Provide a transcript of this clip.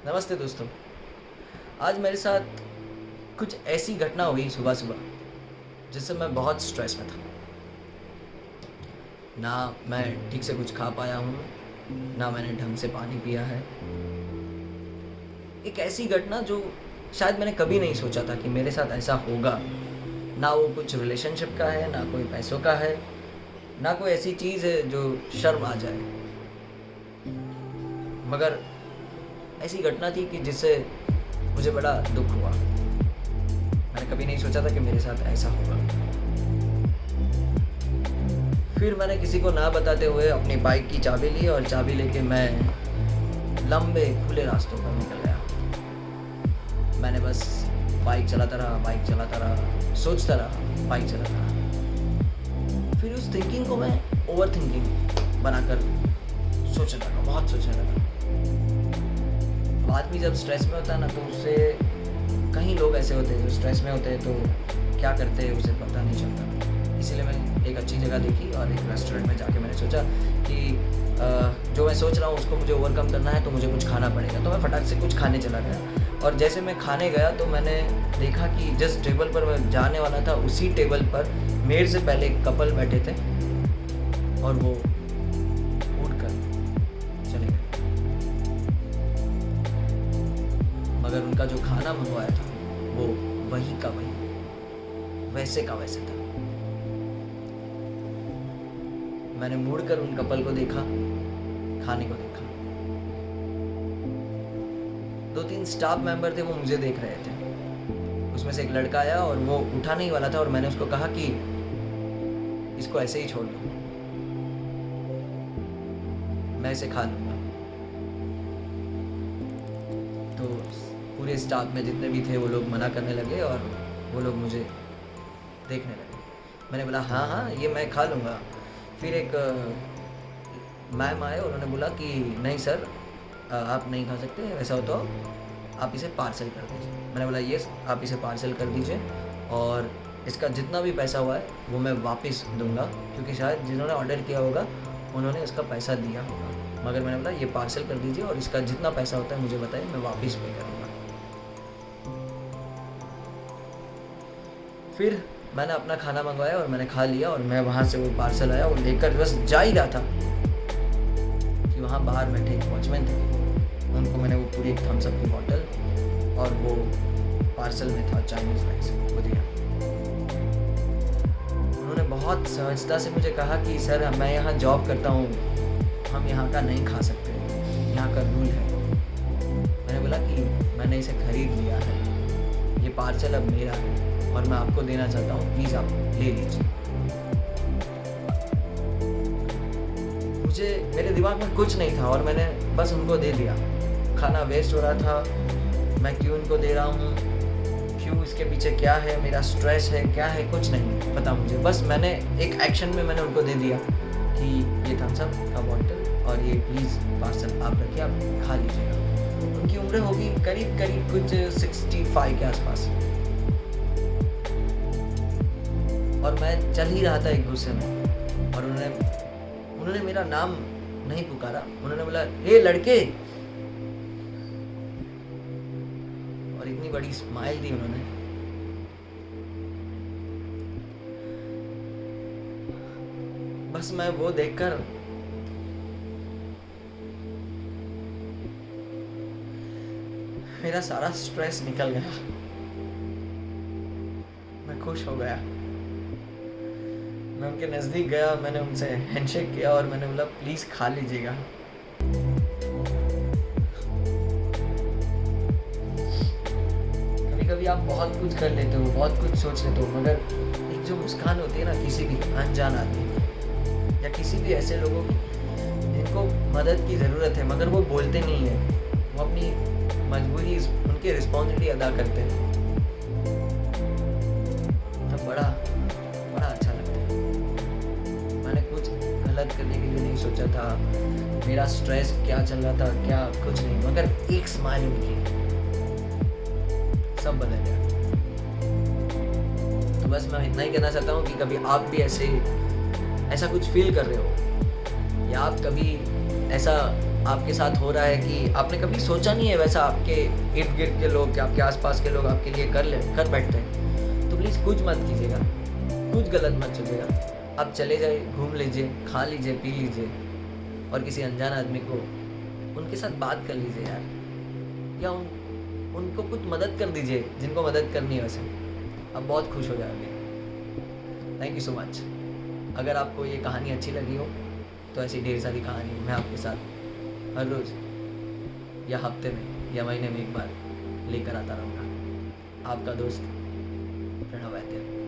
नमस्ते दोस्तों। आज मेरे साथ कुछ ऐसी घटना हुई सुबह-सुबह जिससे मैं बहुत स्ट्रेस में था। ना मैं ठीक से कुछ खा पाया हूँ, ना मैंने ढंग से पानी पिया है। एक ऐसी घटना जो शायद मैंने कभी नहीं सोचा था कि मेरे साथ ऐसा होगा। ना वो कुछ रिलेशनशिप का है, ना कोई पैसों का है, ना कोई ऐसी चीज़ है जो शर्म आ जाए। मगर ऐसी घटना थी कि जिससे मुझे बड़ा दुःख हुआ। मैंने कभी नहीं सोचा था कि मेरे साथ ऐसा होगा। फिर मैंने किसी को ना बताते हुए अपनी बाइक की चाबी ली और चाबी लेके मैं लंबे खुले रास्तों पर निकल गया। मैंने बस बाइक चलाता रहा, सोचता रहा, बाइक चलाता रहा। फिर उस थिंकिंग को मैं ओवर थिंकिंग बनाकर सोचने लगा, बहुत सोचने लगा। अब आदमी जब स्ट्रेस में होता है ना, तो उससे कई लोग ऐसे होते हैं जो स्ट्रेस में होते हैं तो क्या करते हैं उसे पता नहीं चलता। इसीलिए मैं एक अच्छी जगह देखी और एक रेस्टोरेंट में जाके मैंने सोचा कि जो मैं सोच रहा हूँ उसको मुझे ओवरकम करना है तो मुझे कुछ खाना पड़ेगा। तो मैं फटाक से कुछ खाने चला गया और जैसे मैं खाने गया तो मैंने देखा कि जिस टेबल पर मैं जाने वाला था उसी टेबल पर मेरे से पहले एक कपल बैठे थे और वो उठकर चले गए। मगर उनका जो खाना मंगवाया था वो वही का वही, वैसे का वैसे था। मैंने मुड़कर उन कपल को देखा, खाने को देखा। 2-3 स्टाफ मेंबर थे, वो मुझे देख रहे थे। उसमें से एक लड़का आया और वो उठाने ही वाला था और मैंने उसको कहा कि इसको ऐसे ही छोड़ दो, मैं इसे खा लूँगा। तो पूरे स्टाफ में जितने भी थे वो लोग मना करने लगे और वो लोग मुझे देखने लगे। मैंने बोला हाँ हाँ ये मैं खा लूँगा। फिर एक मैम आए, उन्होंने बोला कि नहीं सर आप नहीं खा सकते, ऐसा हो तो आप इसे पार्सल कर दीजिए। मैंने बोला यस आप इसे पार्सल कर दीजिए और इसका जितना भी पैसा हुआ है वो मैं वापस दूंगा, क्योंकि शायद जिन्होंने ऑर्डर किया होगा उन्होंने इसका पैसा दिया होगा। मगर मैंने बोला ये पार्सल कर दीजिए और इसका जितना पैसा होता है मुझे बताइए, मैं वापस पे करूँगा। फिर मैंने अपना खाना मंगवाया और मैंने खा लिया और मैं वहाँ से वो पार्सल आया, वो लेकर बस जा ही रहा था कि वहाँ बाहर बैठे एक वॉचमैन थे। उनको मैंने वो पूरी एक थम्स अप की बॉटल और वो पार्सल में था चाइनीज़ राइस वो दिया। उन्होंने बहुत सहजता से मुझे कहा कि सर मैं यहाँ जॉब करता हूँ, हम यहाँ का नहीं खा सकते, यहाँ का रूल है। मैंने बोला कि मैंने इसे खरीद लिया है, ये पार्सल अब मेरा है और मैं आपको देना चाहता हूँ, प्लीज़ आप ले लीजिए। मुझे मेरे दिमाग में कुछ नहीं था और मैंने बस उनको दे दिया। खाना वेस्ट हो रहा था, मैं क्यों उनको दे रहा हूँ, क्यों इसके पीछे क्या है, मेरा स्ट्रेस है क्या है, कुछ नहीं पता मुझे। बस मैंने एक एक्शन में मैंने उनको दे दिया कि ये थम्स अप का बॉटल और ये प्लीज़ पार्सल आप रखिए, आप खा लीजिएगा। उनकी उम्र होगी करीब करीब कुछ 65 के आसपास और मैं चल ही रहा था एक गुस्से में और उन्होंने मेरा नाम नहीं पुकारा, उन्होंने बोला हे लड़के, और इतनी बड़ी स्माइल दी उन्होंने। बस मैं वो देखकर मेरा सारा स्ट्रेस निकल गया, मैं खुश हो गया। मैं उनके नज़दीक गया, मैंने उनसे हैंडशेक किया और मैंने बोला प्लीज़ खा लीजिएगा। कभी कभी आप बहुत कुछ कर लेते हो, बहुत कुछ सोच लेते हो, मगर एक जो मुस्कान होती है ना किसी भी अनजान आदमी की या किसी भी ऐसे लोगों की जिनको मदद की ज़रूरत है मगर वो बोलते नहीं है, वो अपनी मजबूरी उनकी रिस्पॉन्सिबिलिटी अदा करते हैं, तब बड़ा अच्छा लगता है। मैंने कुछ गलत करने के लिए नहीं सोचा था, मेरा स्ट्रेस क्या चल रहा था क्या कुछ नहीं, मगर एक स्माइल उनकी सब बदल गया। तो बस मैं इतना ही कहना चाहता हूँ कि कभी आप भी ऐसा कुछ फील कर रहे हो या आप कभी ऐसा आपके साथ हो रहा है कि आपने कभी सोचा नहीं है वैसा आपके इर्द गिर्द के लोग, आपके आसपास के लोग आपके लिए कर बैठते हैं, तो प्लीज़ कुछ मत कीजिएगा, कुछ गलत मत सोचिएगा। आप चले जाइए, घूम लीजिए, खा लीजिए, पी लीजिए, और किसी अनजान आदमी को उनके साथ बात कर लीजिए यार, या उनको कुछ मदद कर दीजिए जिनको मदद करनी है। वैसे आप बहुत खुश हो जाओगे। Thank you so much. अगर आपको ये कहानी अच्छी लगी हो तो ऐसी ढेर सारी कहानी मैं आपके साथ हर रोज़ या हफ्ते में या महीने में एक बार लेकर आता रहूँगा। आपका दोस्त प्रणव वैद्य।